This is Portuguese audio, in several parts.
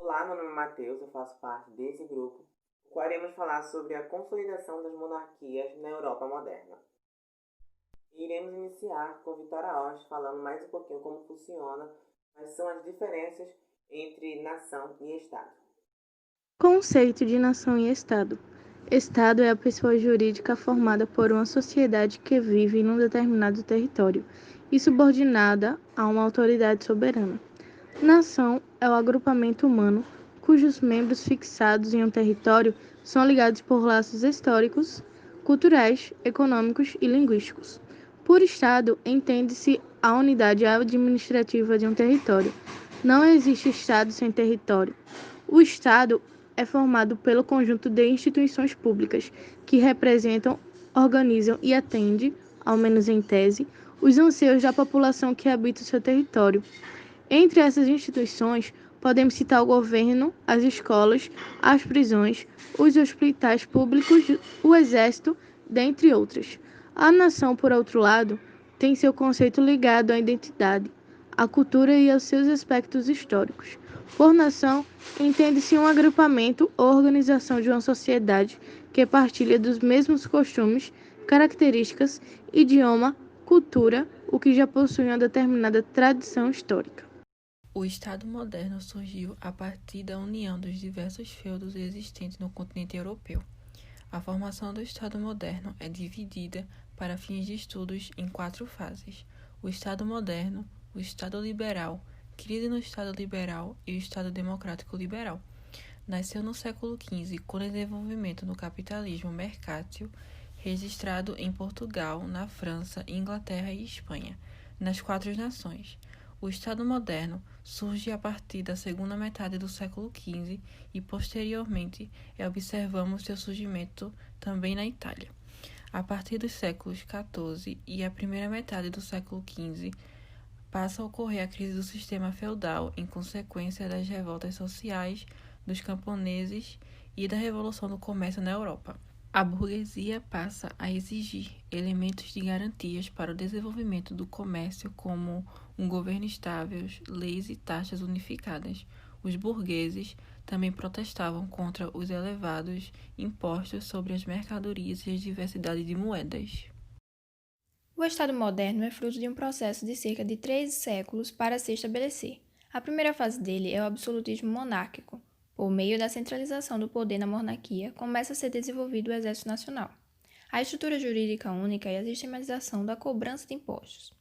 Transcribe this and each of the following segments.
Olá, meu nome é Matheus, eu faço parte desse grupo, o qual iremos falar sobre a consolidação das monarquias na Europa moderna. E iremos iniciar com Vitória Alves falando mais um pouquinho como funciona, quais são as diferenças entre nação e Estado. Conceito de nação e Estado. Estado é a pessoa jurídica formada por uma sociedade que vive em um determinado território e subordinada a uma autoridade soberana. Nação é o agrupamento humano cujos membros fixados em um território são ligados por laços históricos, culturais, econômicos e linguísticos. Por Estado, entende-se a unidade administrativa de um território. Não existe Estado sem território. O Estado é formado pelo conjunto de instituições públicas que representam, organizam e atendem, ao menos em tese, os anseios da população que habita o seu território. Entre essas instituições, podemos citar o governo, as escolas, as prisões, os hospitais públicos, o exército, dentre outras. A nação, por outro lado, tem seu conceito ligado à identidade, à cultura e aos seus aspectos históricos. Por nação, entende-se um agrupamento ou organização de uma sociedade que partilha dos mesmos costumes, características, idioma, cultura, o que já possui uma determinada tradição histórica. O Estado moderno surgiu a partir da união dos diversos feudos existentes no continente europeu. A formação do Estado moderno é dividida, para fins de estudos, em 4 fases: o Estado moderno, o Estado liberal, crise no Estado liberal e o Estado democrático liberal. Nasceu no século XV, com desenvolvimento no capitalismo mercátil, registrado em Portugal, na França, Inglaterra e Espanha, nas 4 nações. O Estado moderno surge a partir da segunda metade do século XV e, posteriormente, observamos seu surgimento também na Itália. A partir dos séculos XIV e a primeira metade do século XV, passa a ocorrer a crise do sistema feudal em consequência das revoltas sociais dos camponeses e da Revolução do Comércio na Europa. A burguesia passa a exigir elementos de garantias para o desenvolvimento do comércio, como um governo estável, leis e taxas unificadas. Os burgueses também protestavam contra os elevados impostos sobre as mercadorias e a diversidade de moedas. O Estado moderno é fruto de um processo de cerca de 3 séculos para se estabelecer. A primeira fase dele é o absolutismo monárquico. Por meio da centralização do poder na monarquia, começa a ser desenvolvido o Exército Nacional, a estrutura jurídica única e a sistematização da cobrança de impostos.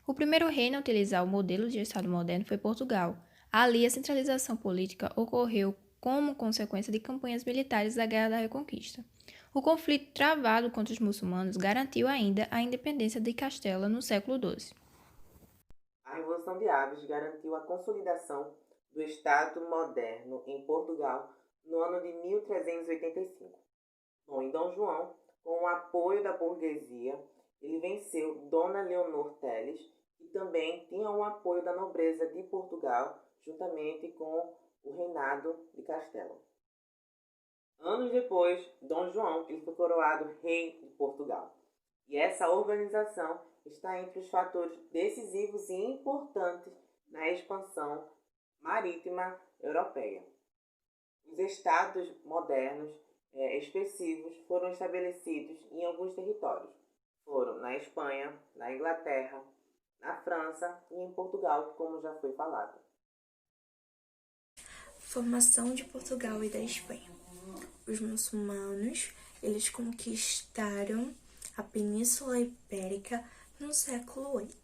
O primeiro reino a utilizar o modelo de Estado moderno foi Portugal. Ali, a centralização política ocorreu como consequência de campanhas militares da Guerra da Reconquista. O conflito travado contra os muçulmanos garantiu ainda a independência de Castela no século XII. A Revolução de Aves garantiu a consolidação do Estado moderno em Portugal no ano de 1385. Bom, em Dom João, com o apoio da burguesia, ele venceu Dona Leonor Teles, que também tinha o apoio da nobreza de Portugal, juntamente com o reinado de Castela. Anos depois, Dom João ele foi coroado rei de Portugal. E essa organização está entre os fatores decisivos e importantes na expansão marítima europeia. Os estados modernos expressivos foram estabelecidos em alguns territórios. Foram na Espanha, na Inglaterra, na França e em Portugal, como já foi falado. Formação de Portugal e da Espanha. Os muçulmanos, eles conquistaram a Península Ibérica no século VIII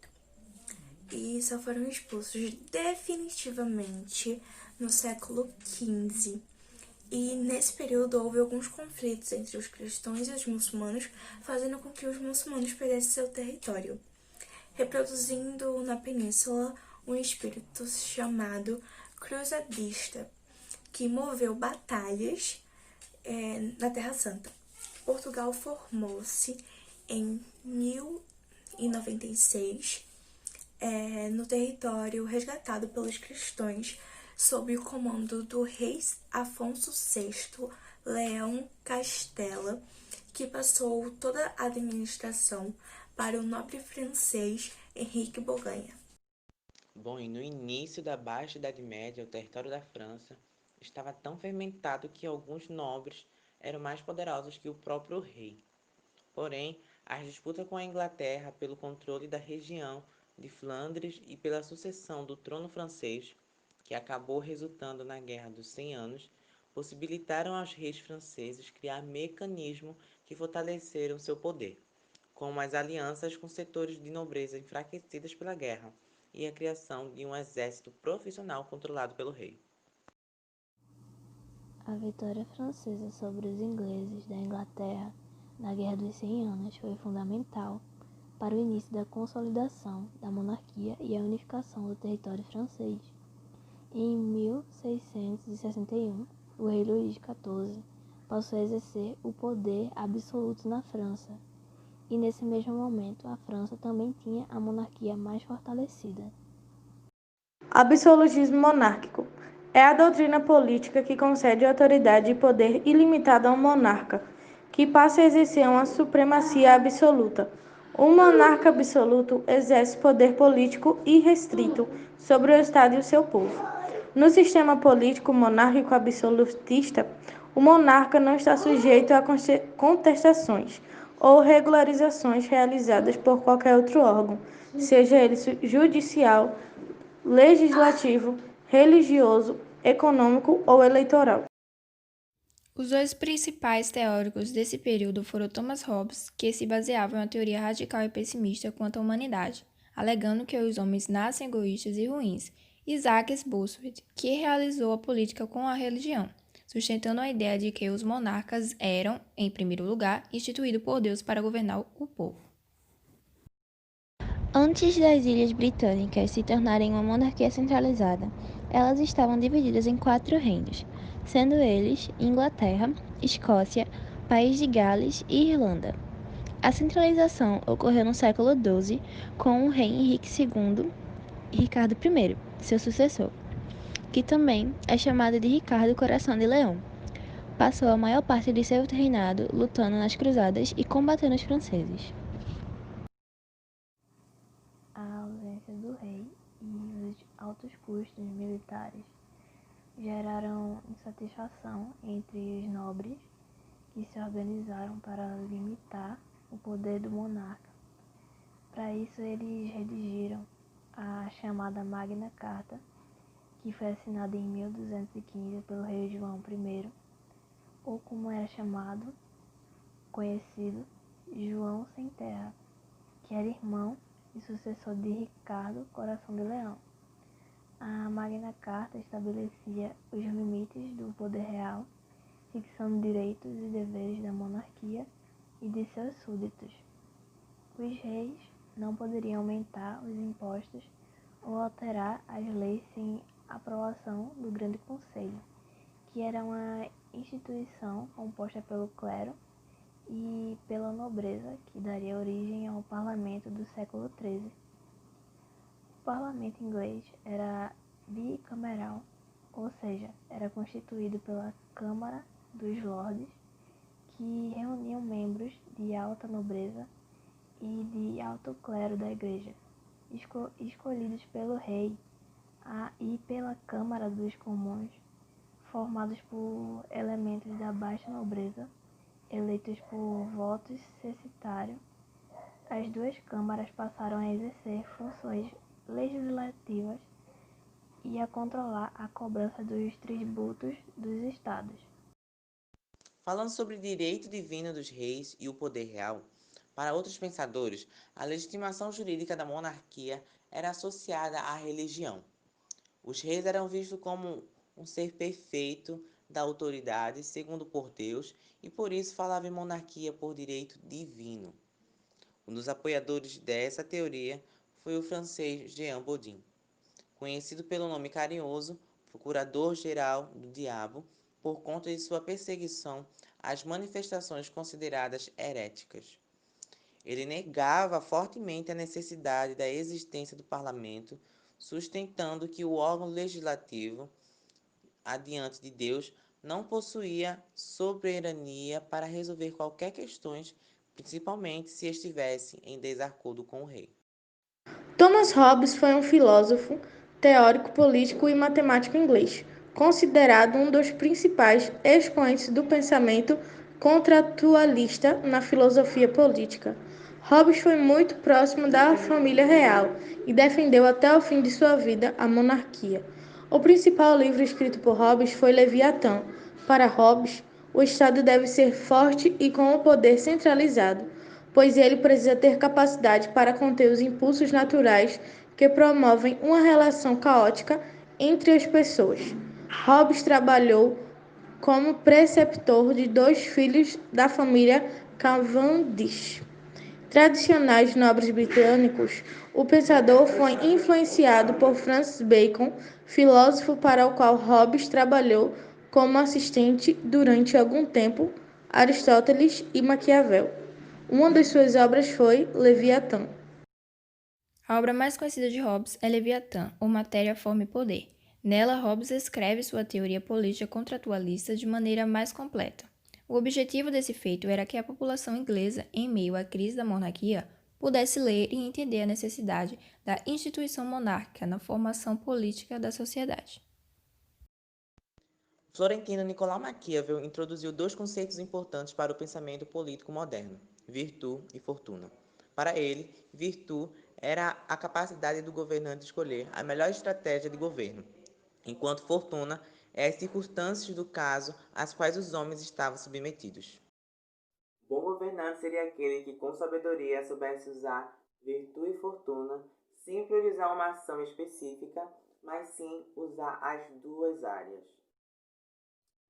e só foram expulsos definitivamente no século XV. E nesse período houve alguns conflitos entre os cristãos e os muçulmanos, fazendo com que os muçulmanos perdessem seu território, reproduzindo na península um espírito chamado cruzadista, que moveu batalhas na Terra Santa. Portugal formou-se em 1096 no território resgatado pelos cristãos sob o comando do rei Afonso VI Leão Castela, que passou toda a administração para o nobre francês Henrique Boganha. Bom, e no início da Baixa Idade Média, o território da França estava tão fermentado que alguns nobres eram mais poderosos que o próprio rei. Porém, as disputas com a Inglaterra pelo controle da região de Flandres e pela sucessão do trono francês, que acabou resultando na Guerra dos 100 Anos, possibilitaram aos reis franceses criar mecanismos que fortaleceram seu poder, como as alianças com setores de nobreza enfraquecidas pela guerra e a criação de um exército profissional controlado pelo rei. A vitória francesa sobre os ingleses da Inglaterra na Guerra dos 100 Anos foi fundamental para o início da consolidação da monarquia e a unificação do território francês. Em 1661, o rei Luís XIV passou a exercer o poder absoluto na França, e nesse mesmo momento a França também tinha a monarquia mais fortalecida. Absolutismo monárquico é a doutrina política que concede autoridade e poder ilimitado a um monarca, que passa a exercer uma supremacia absoluta. Um monarca absoluto exerce poder político irrestrito sobre o Estado e o seu povo. No sistema político monárquico absolutista, o monarca não está sujeito a contestações ou regularizações realizadas por qualquer outro órgão, seja ele judicial, legislativo, religioso, econômico ou eleitoral. Os dois principais teóricos desse período foram Thomas Hobbes, que se baseava em uma teoria radical e pessimista quanto à humanidade, alegando que os homens nascem egoístas e ruins, e Isaac Bossuet, que realizou a política com a religião, sustentando a ideia de que os monarcas eram, em primeiro lugar, instituídos por Deus para governar o povo. Antes das Ilhas Britânicas se tornarem uma monarquia centralizada, elas estavam divididas em 4 reinos, sendo eles Inglaterra, Escócia, País de Gales e Irlanda. A centralização ocorreu no século XII com o rei Henrique II e Ricardo I, seu sucessor, que também é chamado de Ricardo Coração de Leão. Passou a maior parte de seu reinado lutando nas cruzadas e combatendo os franceses. A ausência do rei e os altos custos militares geraram insatisfação entre os nobres, que se organizaram para limitar o poder do monarca. Para isso, eles redigiram a chamada Magna Carta, que foi assinada em 1215 pelo rei João I, ou como era conhecido, João Sem Terra, que era irmão e sucessor de Ricardo Coração de Leão. A Magna Carta estabelecia os limites do poder real, fixando direitos e deveres da monarquia e de seus súditos. Os reis não poderiam aumentar os impostos ou alterar as leis sem aprovação do Grande Conselho, que era uma instituição composta pelo clero e pela nobreza, que daria origem ao parlamento do século XIII. O parlamento inglês era bicameral, ou seja, era constituído pela Câmara dos Lordes, que reuniam membros de alta nobreza e de alto clero da Igreja, escolhidos pelo rei e pela Câmara dos Comuns, formados por elementos da baixa nobreza, eleitos por votos censitários. As duas câmaras passaram a exercer funções legislativas e a controlar a cobrança dos tributos dos estados. Falando sobre o direito divino dos reis e o poder real, para outros pensadores, a legitimação jurídica da monarquia era associada à religião. Os reis eram vistos como um ser perfeito da autoridade, segundo por Deus, e por isso falava em monarquia por direito divino. Um dos apoiadores dessa teoria foi o francês Jean Bodin, conhecido pelo nome carinhoso Procurador-Geral do Diabo, por conta de sua perseguição às manifestações consideradas heréticas. Ele negava fortemente a necessidade da existência do parlamento, sustentando que o órgão legislativo, adiante de Deus, não possuía soberania para resolver qualquer questões, principalmente se estivesse em desacordo com o rei. Thomas Hobbes foi um filósofo, teórico político e matemático inglês, considerado um dos principais expoentes do pensamento contratualista na filosofia política. Hobbes foi muito próximo da família real e defendeu até o fim de sua vida a monarquia. O principal livro escrito por Hobbes foi Leviatã. Para Hobbes, o Estado deve ser forte e com o poder centralizado, pois ele precisa ter capacidade para conter os impulsos naturais que promovem uma relação caótica entre as pessoas. Hobbes trabalhou como preceptor de 2 filhos da família Cavendish. Tradicionais nobres britânicos, o pensador foi influenciado por Francis Bacon, filósofo para o qual Hobbes trabalhou como assistente durante algum tempo, Aristóteles e Maquiavel. Uma de suas obras foi Leviatã. A obra mais conhecida de Hobbes é Leviatã, ou Matéria, Forma e Poder. Nela, Hobbes escreve sua teoria política contratualista de maneira mais completa. O objetivo desse feito era que a população inglesa, em meio à crise da monarquia, pudesse ler e entender a necessidade da instituição monárquica na formação política da sociedade. Florentino Nicolau Maquiavel introduziu 2 conceitos importantes para o pensamento político moderno: virtude e fortuna. Para ele, virtude era a capacidade do governante escolher a melhor estratégia de governo, enquanto fortuna é as circunstâncias do caso às quais os homens estavam submetidos. Bom governante seria aquele que, com sabedoria, soubesse usar virtude e fortuna, sem priorizar uma ação específica, mas sim usar as 2 áreas.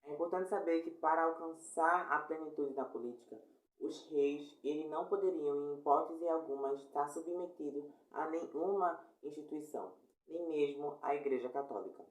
É importante saber que, para alcançar a plenitude na política, os reis eles não poderiam, em hipótese alguma, estar submetidos a nenhuma instituição, nem mesmo à Igreja Católica.